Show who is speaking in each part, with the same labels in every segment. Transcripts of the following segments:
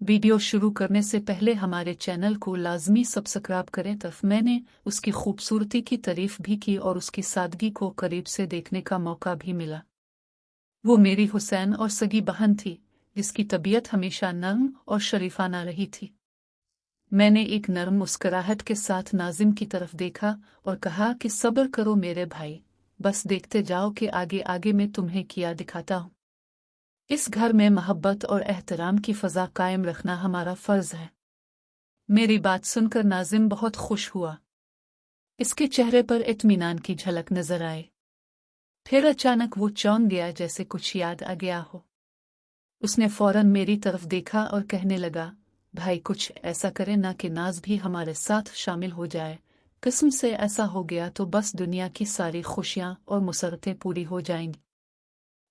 Speaker 1: Video शुरू करने से पहले हमारे चैनल को लाजमी सब्सक्राइब करें। तब मैंने उसकी खूबसूरती की तारीफ भी की और उसकी सादगी को करीब से देखने का मौका भी मिला। वो मेरी हुसैन और सगी बहन थी, जिसकी तबीयत हमेशा नर्म और शरीफाना रही थी। मैंने एक नर्म मुस्कुराहट के साथ नाजिम की तरफ देखा और कहा कि सब्र करो मेरे भाई, बस देखते जाओ कि आगे आगे मैं तुम्हें किया दिखाता हूँ। इस घर में मोहब्बत और एहतराम की फ़ज़ा कायम रखना हमारा फ़र्ज़ है। मेरी बात सुनकर नाजिम बहुत खुश हुआ। इसके चेहरे पर इत्मीनान की झलक नजर आए। फिर अचानक वो चौंक गया, जैसे कुछ याद आ गया हो। उसने फौरन मेरी तरफ देखा और कहने लगा, भाई कुछ ऐसा करे ना कि नाज भी हमारे साथ शामिल हो जाए। किस्म से ऐसा हो गया तो बस दुनिया की सारी खुशियां और मुसरतें पूरी हो जाएंगी।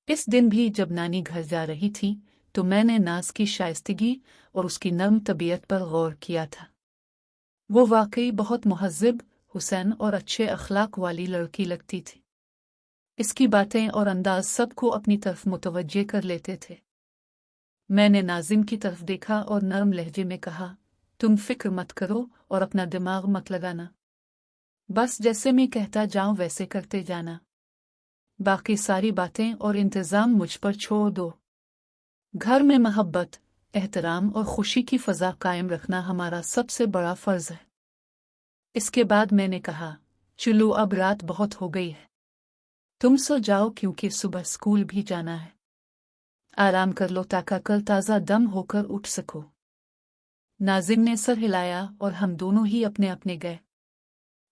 Speaker 1: इस दिन भी जब नानी घर जा रही थी तो मैंने नाज की शाइस्तगी और उसकी नर्म तबीयत पर गौर किया था। वो वाकई बहुत मुहज़्ज़ब, हुसैन और अच्छे अखलाक वाली लड़की लगती थी। इसकी बातें और अंदाज सबको अपनी तरफ मुतवज्जे कर लेते थे। मैंने नाजिम की तरफ देखा और नरम लहजे में कहा, तुम फिक्र मत करो और अपना दिमाग मत लगाना। बस जैसे मैं कहता जाऊं वैसे करते जाना। बाकी सारी बातें और इंतज़ाम मुझ पर छोड़ दो। घर में मोहब्बत, एहतराम और खुशी की फ़ज़ा कायम रखना हमारा सबसे बड़ा फ़र्ज़ है। इसके बाद मैंने कहा, चलो अब रात बहुत हो गई है, तुम सो जाओ क्योंकि सुबह स्कूल भी जाना है। आराम कर लो ताकि कल ताज़ा दम होकर उठ सको। नाजिम ने सर हिलाया और हम दोनों ही अपने अपने गए।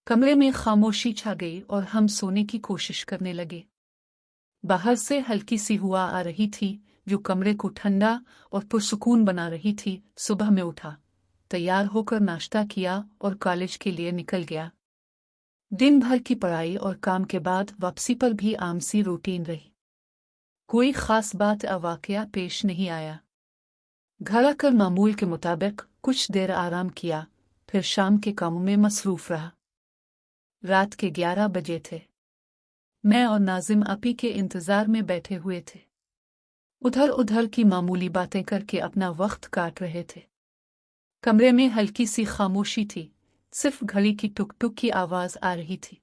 Speaker 1: कमरे में खामोशी छा गई और हम सोने की कोशिश करने लगे। बाहर से हल्की सी हवा आ रही थी जो कमरे को ठंडा और पुरसुकून बना रही थी। सुबह में उठा, तैयार होकर नाश्ता किया और कॉलेज के लिए निकल गया। दिन भर की पढ़ाई और काम के बाद वापसी पर भी आम सी रूटीन रही। कोई खास बात या वाकया पेश नहीं आया। घर आकर मामूल के मुताबिक कुछ देर आराम किया, फिर शाम के कामों में मसरूफ रहा। रात के 11 बजे थे। मैं और नाजिम अपी के इंतजार में बैठे हुए थे। उधर उधर की मामूली बातें करके अपना वक्त काट रहे थे। कमरे में हल्की सी खामोशी थी, सिर्फ घड़ी की टुक टुक की आवाज आ रही थी।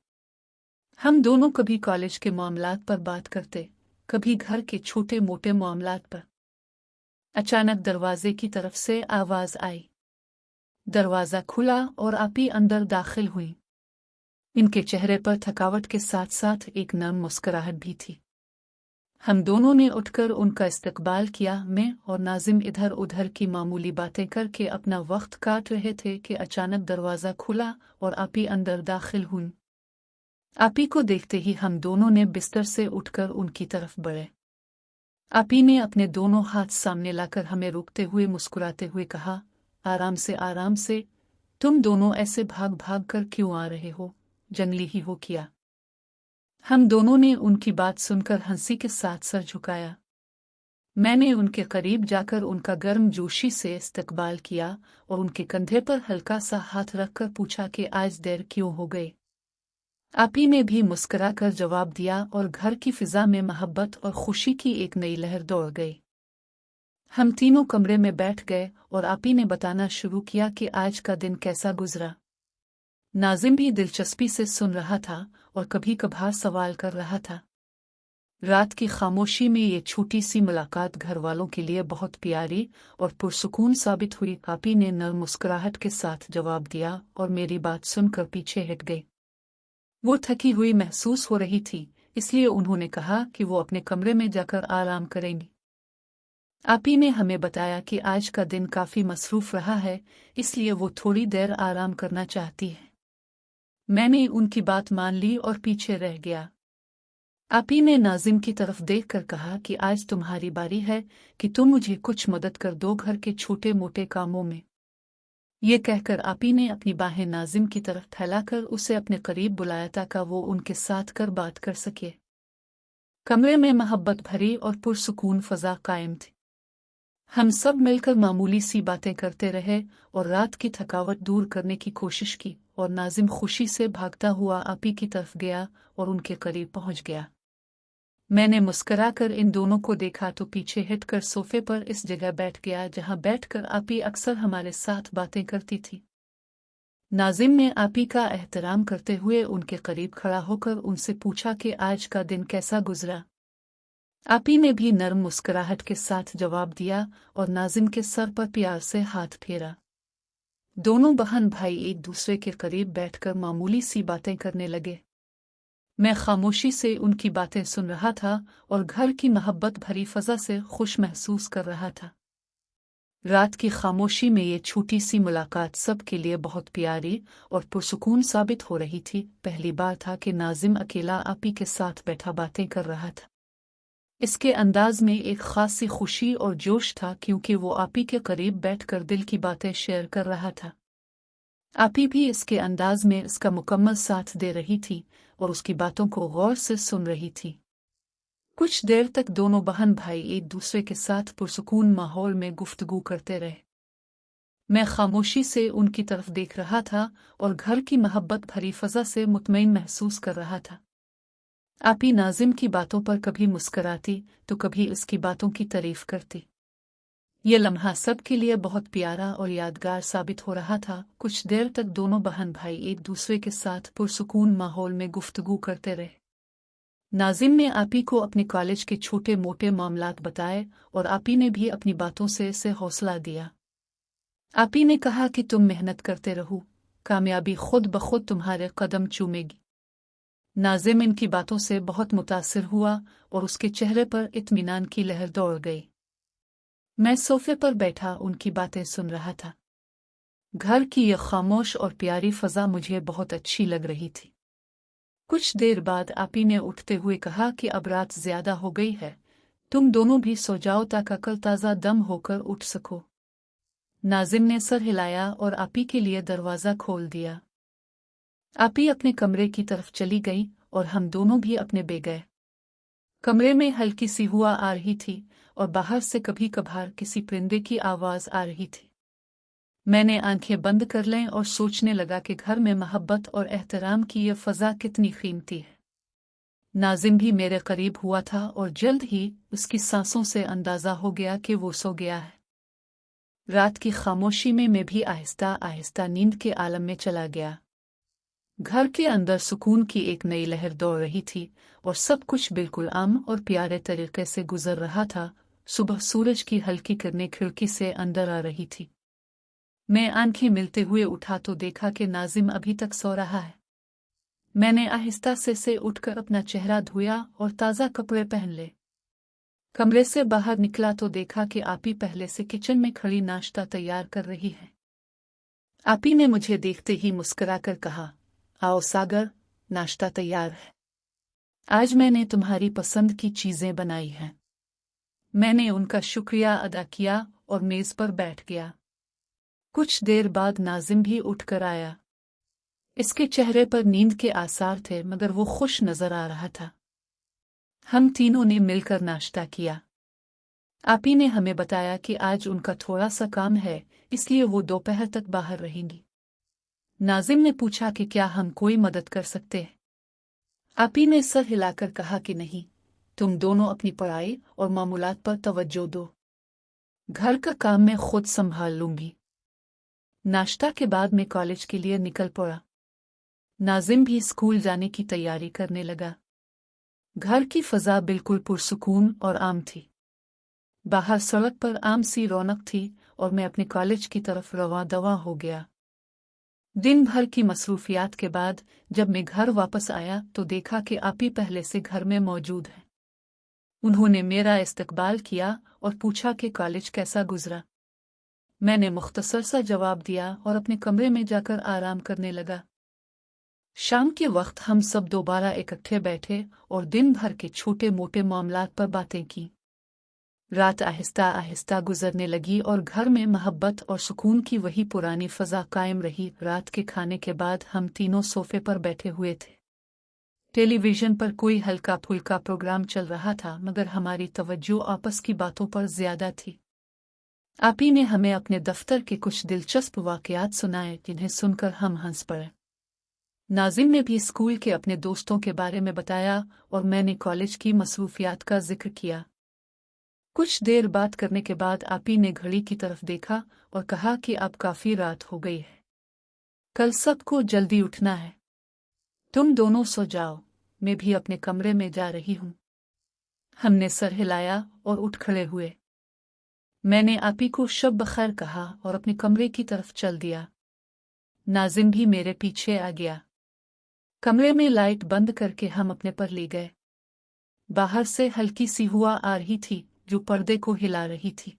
Speaker 1: हम दोनों कभी कॉलेज के मामलात पर बात करते, कभी घर के छोटे मोटे मामलात पर। अचानक दरवाजे की तरफ से आवाज आई। दरवाजा खुला और आपी अंदर दाखिल हुई। इनके चेहरे पर थकावट के साथ साथ एक नर्म मुस्कुराहट भी थी। हम दोनों ने उठकर उनका इस्तकबाल किया। मैं और नाजिम इधर उधर की मामूली बातें करके अपना वक्त काट रहे थे कि अचानक दरवाजा खुला और आपी अंदर दाखिल हुई। आपी को देखते ही हम दोनों ने बिस्तर से उठकर उनकी तरफ बढ़े। आपी ने अपने दोनों हाथ सामने लाकर हमें रोकते हुए मुस्कुराते हुए कहा, आराम से, तुम दोनों ऐसे भाग भाग कर क्यों आ रहे हो, जंगली ही हो क्या? हम दोनों ने उनकी बात सुनकर हंसी के साथ सर झुकाया। मैंने उनके करीब जाकर उनका गर्म जोशी से इस्तकबाल किया और उनके कंधे पर हल्का सा हाथ रखकर पूछा कि आज देर क्यों हो गई। आपी ने भी मुस्कुराकर जवाब दिया और घर की फिजा में मोहब्बत और खुशी की एक नई लहर दौड़ गई। हम तीनों कमरे में बैठ गए और आपी ने बताना शुरू किया कि आज का दिन कैसा गुजरा। नाजिम भी दिलचस्पी से सुन रहा था और कभी कभार सवाल कर रहा था। रात की खामोशी में ये छोटी सी मुलाकात घर वालों के लिए बहुत प्यारी और पुरसुकून साबित हुई। आपी ने नर्म मुस्कुराहट के साथ जवाब दिया और मेरी बात सुनकर पीछे हट गई। वो थकी हुई महसूस हो रही थी, इसलिए उन्होंने कहा कि वो अपने कमरे में जाकर आराम करेंगी। आपी ने हमें बताया कि आज का दिन काफी मसरूफ रहा है, इसलिए वो थोड़ी देर आराम करना चाहती है। मैंने उनकी बात मान ली और पीछे रह गया। आपी ने नाजिम की तरफ देखकर कहा कि आज तुम्हारी बारी है कि तुम मुझे कुछ मदद कर दो घर के छोटे मोटे कामों में। ये कहकर आपी ने अपनी बाहें नाजिम की तरफ फैलाकर उसे अपने करीब बुलाया ताकि वो उनके साथ कर बात कर सके। कमरे में मोहब्बत भरी और पुरसुकून फजा कायम थी। हम सब मिलकर मामूली सी बातें करते रहे और रात की थकावट दूर करने की कोशिश की और नाजिम खुशी से भागता हुआ आपी की तरफ गया और उनके करीब पहुंच गया। मैंने मुस्कुराकर इन दोनों को देखा तो पीछे हटकर सोफे पर इस जगह बैठ गया जहां बैठकर आपी अक्सर हमारे साथ बातें करती थी। नाजिम ने आपी का एहतराम करते हुए उनके करीब खड़ा होकर उनसे पूछा कि आज का दिन कैसा गुजरा। आपी ने भी नर्म मुस्कुराहट के साथ जवाब दिया और नाजिम के सर पर प्यार से हाथ फेरा। दोनों बहन भाई एक दूसरे के करीब बैठकर मामूली सी बातें करने लगे। मैं खामोशी से उनकी बातें सुन रहा था और घर की मोहब्बत भरी फजा से खुश महसूस कर रहा था। रात की खामोशी में ये छोटी सी मुलाकात सबके लिए बहुत प्यारी और पुरसुकून साबित हो रही थी। पहली बार था कि नाजिम अकेला आपी के साथ बैठा बातें कर रहा था। इसके अंदाज में एक खास सी खुशी और जोश था क्योंकि वो आपी के करीब बैठकर दिल की बातें शेयर कर रहा था। आपी भी इसके अंदाज में इसका मुकम्मल साथ दे रही थी और उसकी बातों को गौर से सुन रही थी। कुछ देर तक दोनों बहन भाई एक दूसरे के साथ पुरसुकून माहौल में गुफ्तगू करते रहे। मैं खामोशी से उनकी तरफ देख रहा था और घर की मोहब्बत भरी फजा से मुतमईन महसूस कर रहा था। आपी नाजिम की बातों पर कभी मुस्कुराती तो कभी इसकी बातों की तारीफ करती। ये लम्हा सब के लिए बहुत प्यारा और यादगार साबित हो रहा था। कुछ देर तक दोनों बहन भाई एक दूसरे के साथ पुरसुकून माहौल में गुफ्तगू करते रहे। नाजिम ने आपी को अपने कॉलेज के छोटे मोटे मामलात बताए और आपी ने भी अपनी बातों से इसे हौसला दिया। आपी ने कहा कि तुम मेहनत करते रहो, कामयाबी खुद ब खुद तुम्हारे कदम चूमेगी। नाजिम इनकी बातों से बहुत मुतासिर हुआ और उसके चेहरे पर इत्मीनान की लहर दौड़ गई। मैं सोफे पर बैठा उनकी बातें सुन रहा था। घर की यह खामोश और प्यारी फजा मुझे बहुत अच्छी लग रही थी। कुछ देर बाद आपी ने उठते हुए कहा कि अब रात ज्यादा हो गई है, तुम दोनों भी सो जाओ ताकि कल ताज़ा दम होकर उठ सको। नाजिम ने सर हिलाया और आपी के लिए दरवाज़ा खोल दिया। आपी अपने कमरे की तरफ चली गई और हम दोनों भी अपने बे गए। कमरे में हल्की सी हवा आ रही थी और बाहर से कभी कभार किसी परिंदे की आवाज़ आ रही थी। मैंने आंखें बंद कर लें और सोचने लगा कि घर में मोहब्बत और एहतराम की यह फ़ज़ा कितनी कीमती है। नाजिम भी मेरे करीब हुआ था और जल्द ही उसकी सांसों से अंदाज़ा हो गया कि वो सो गया है। रात की खामोशी में मैं भी आहिस्ता आहिस्ता नींद के आलम में चला गया। घर के अंदर सुकून की एक नई लहर दौड़ रही थी और सब कुछ बिल्कुल आम और प्यारे तरीके से गुजर रहा था। सुबह सूरज की हल्की किरणें खिड़की से अंदर आ रही थी। मैं आंखें मिलते हुए उठा तो देखा कि नाजिम अभी तक सो रहा है। मैंने आहिस्ता से उठकर अपना चेहरा धोया और ताज़ा कपड़े पहन ले। कमरे से बाहर निकला तो देखा कि आपी पहले से किचन में खड़ी नाश्ता तैयार कर रही है। आपी ने मुझे देखते ही मुस्कुराकर कहा, आओ सागर, नाश्ता तैयार है। आज मैंने तुम्हारी पसंद की चीज़ें बनाई हैं। मैंने उनका शुक्रिया अदा किया और मेज़ पर बैठ गया। कुछ देर बाद नाजिम भी उठकर आया। इसके चेहरे पर नींद के आसार थे मगर वो खुश नजर आ रहा था। हम तीनों ने मिलकर नाश्ता किया। आपी ने हमें बताया कि आज उनका थोड़ा सा काम है, इसलिए वो दोपहर तक बाहर रहेंगी। नाजिम ने पूछा कि क्या हम कोई मदद कर सकते हैं। आपी ने सर हिलाकर कहा कि नहीं, तुम दोनों अपनी पढ़ाई और मामूलात पर तवज्जो दो। घर का काम मैं खुद संभाल लूंगी। नाश्ता के बाद मैं कॉलेज के लिए निकल पड़ा। नाजिम भी स्कूल जाने की तैयारी करने लगा। घर की फजा बिल्कुल पुरसुकून और आम थी। बाहर सड़क पर आम सी रौनक थी और मैं अपने कॉलेज की तरफ रवां दवा हो गया। दिन भर की मसरूफियात के बाद जब मैं घर वापस आया तो देखा कि आपी पहले से घर में मौजूद है। उन्होंने मेरा इस्तकबाल किया और पूछा कि कॉलेज कैसा गुजरा। मैंने मुख्तसर सा जवाब दिया और अपने कमरे में जाकर आराम करने लगा। शाम के वक्त हम सब दोबारा इकट्ठे बैठे और दिन भर के छोटे मोटे मामलात पर बातें की। रात आहिस्ता आहिस्ता गुजरने लगी और घर में मोहब्बत और सुकून की वही पुरानी फजा कायम रही। रात के खाने के बाद हम तीनों सोफे पर बैठे हुए थे। टेलीविजन पर कोई हल्का फुल्का प्रोग्राम चल रहा था मगर हमारी तवज्जो आपस की बातों पर ज्यादा थी। आपी ने हमें अपने दफ्तर के कुछ दिलचस्प वाकयात सुनाए जिन्हें सुनकर हम हंस पड़े। नाजिम ने भी स्कूल के अपने दोस्तों के बारे में बताया और मैंने कॉलेज की मसरूफियात का जिक्र किया। कुछ देर बात करने के बाद आपी ने घड़ी की तरफ देखा और कहा कि अब काफी रात हो गई है, कल सबको जल्दी उठना है, तुम दोनों सो जाओ, मैं भी अपने कमरे में जा रही हूं। हमने सर हिलाया और उठ खड़े हुए। मैंने आपी को शब बखैर कहा और अपने कमरे की तरफ चल दिया। नाजिम भी मेरे पीछे आ गया। कमरे में लाइट बंद करके हम अपने पर ले गए। बाहर से हल्की सी हवा आ रही थी जो पर्दे को हिला रही थी।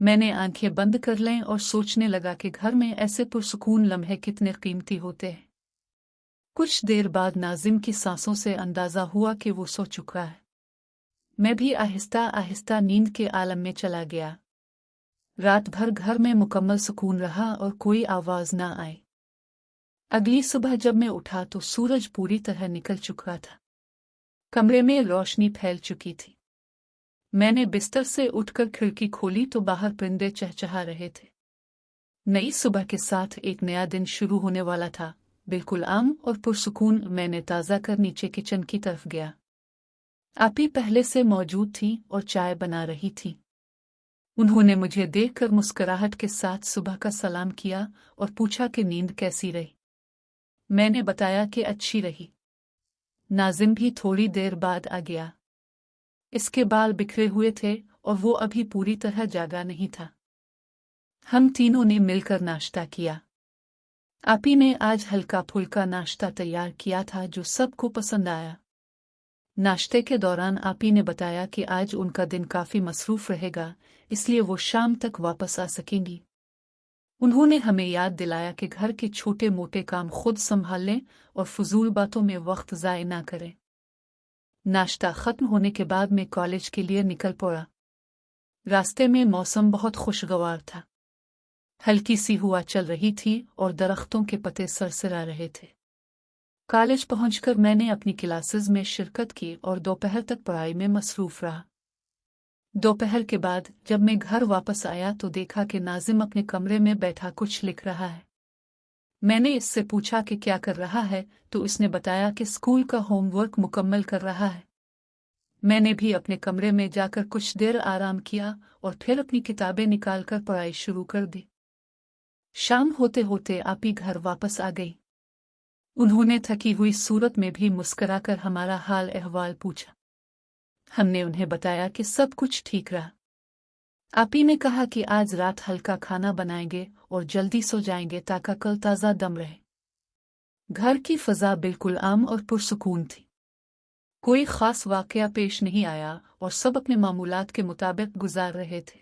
Speaker 1: मैंने आंखें बंद कर लें और सोचने लगा कि घर में ऐसे पुरसुकून लम्हे कितने कीमती होते हैं। कुछ देर बाद नाजिम की सांसों से अंदाजा हुआ कि वो सो चुका है। मैं भी आहिस्ता आहिस्ता नींद के आलम में चला गया। रात भर घर में मुकम्मल सुकून रहा और कोई आवाज ना आई। अगली सुबह जब मैं उठा तो सूरज पूरी तरह निकल चुका था। कमरे में रोशनी फैल चुकी थी। मैंने बिस्तर से उठकर खिड़की खोली तो बाहर परिंदे चहचहा रहे थे। नई सुबह के साथ एक नया दिन शुरू होने वाला था, बिल्कुल आम और पुरसुकून। मैंने ताज़ा कर नीचे किचन की तरफ गया। आपी पहले से मौजूद थी और चाय बना रही थी। उन्होंने मुझे देखकर मुस्कुराहट के साथ सुबह का सलाम किया और पूछा कि नींद कैसी रही। मैंने बताया कि अच्छी रही। नाजिम भी थोड़ी देर बाद आ गया। इसके बाल बिखरे हुए थे और वो अभी पूरी तरह जागा नहीं था। हम तीनों ने मिलकर नाश्ता किया। आपी ने आज हल्का फुल्का नाश्ता तैयार किया था जो सबको पसंद आया। नाश्ते के दौरान आपी ने बताया कि आज उनका दिन काफी मसरूफ रहेगा, इसलिए वो शाम तक वापस आ सकेंगी। उन्होंने हमें याद दिलाया कि घर के छोटे मोटे काम खुद संभाल लें और फजूल बातों में वक्त ज़ाय ना करें। नाश्ता खत्म होने के बाद मैं कॉलेज के लिए निकल पड़ा। रास्ते में मौसम बहुत खुशगवार था। हल्की सी हवा चल रही थी और दरख्तों के पत्ते सरसरा रहे थे। कॉलेज पहुंचकर मैंने अपनी क्लासेस में शिरकत की और दोपहर तक पढ़ाई में मसरूफ रहा। दोपहर के बाद जब मैं घर वापस आया तो देखा कि नाजिम अपने कमरे में बैठा कुछ लिख रहा है। मैंने इससे पूछा कि क्या कर रहा है तो इसने बताया कि स्कूल का होमवर्क मुकम्मल कर रहा है। मैंने भी अपने कमरे में जाकर कुछ देर आराम किया और फिर अपनी किताबें निकालकर पढ़ाई शुरू कर दी। शाम होते होते आपी घर वापस आ गई। उन्होंने थकी हुई सूरत में भी मुस्कुराकर हमारा हाल अहवाल पूछा। हमने उन्हें बताया कि सब कुछ ठीक रहा। आपी ने कहा कि आज रात हल्का खाना बनाएंगे और जल्दी सो जाएंगे ताकि कल ताज़ा दम रहे। घर की फ़ज़ा बिल्कुल आम और पुरसुकून थी। कोई ख़ास वाक़या पेश नहीं आया और सब अपने मामूलात के मुताबिक गुजार रहे थे।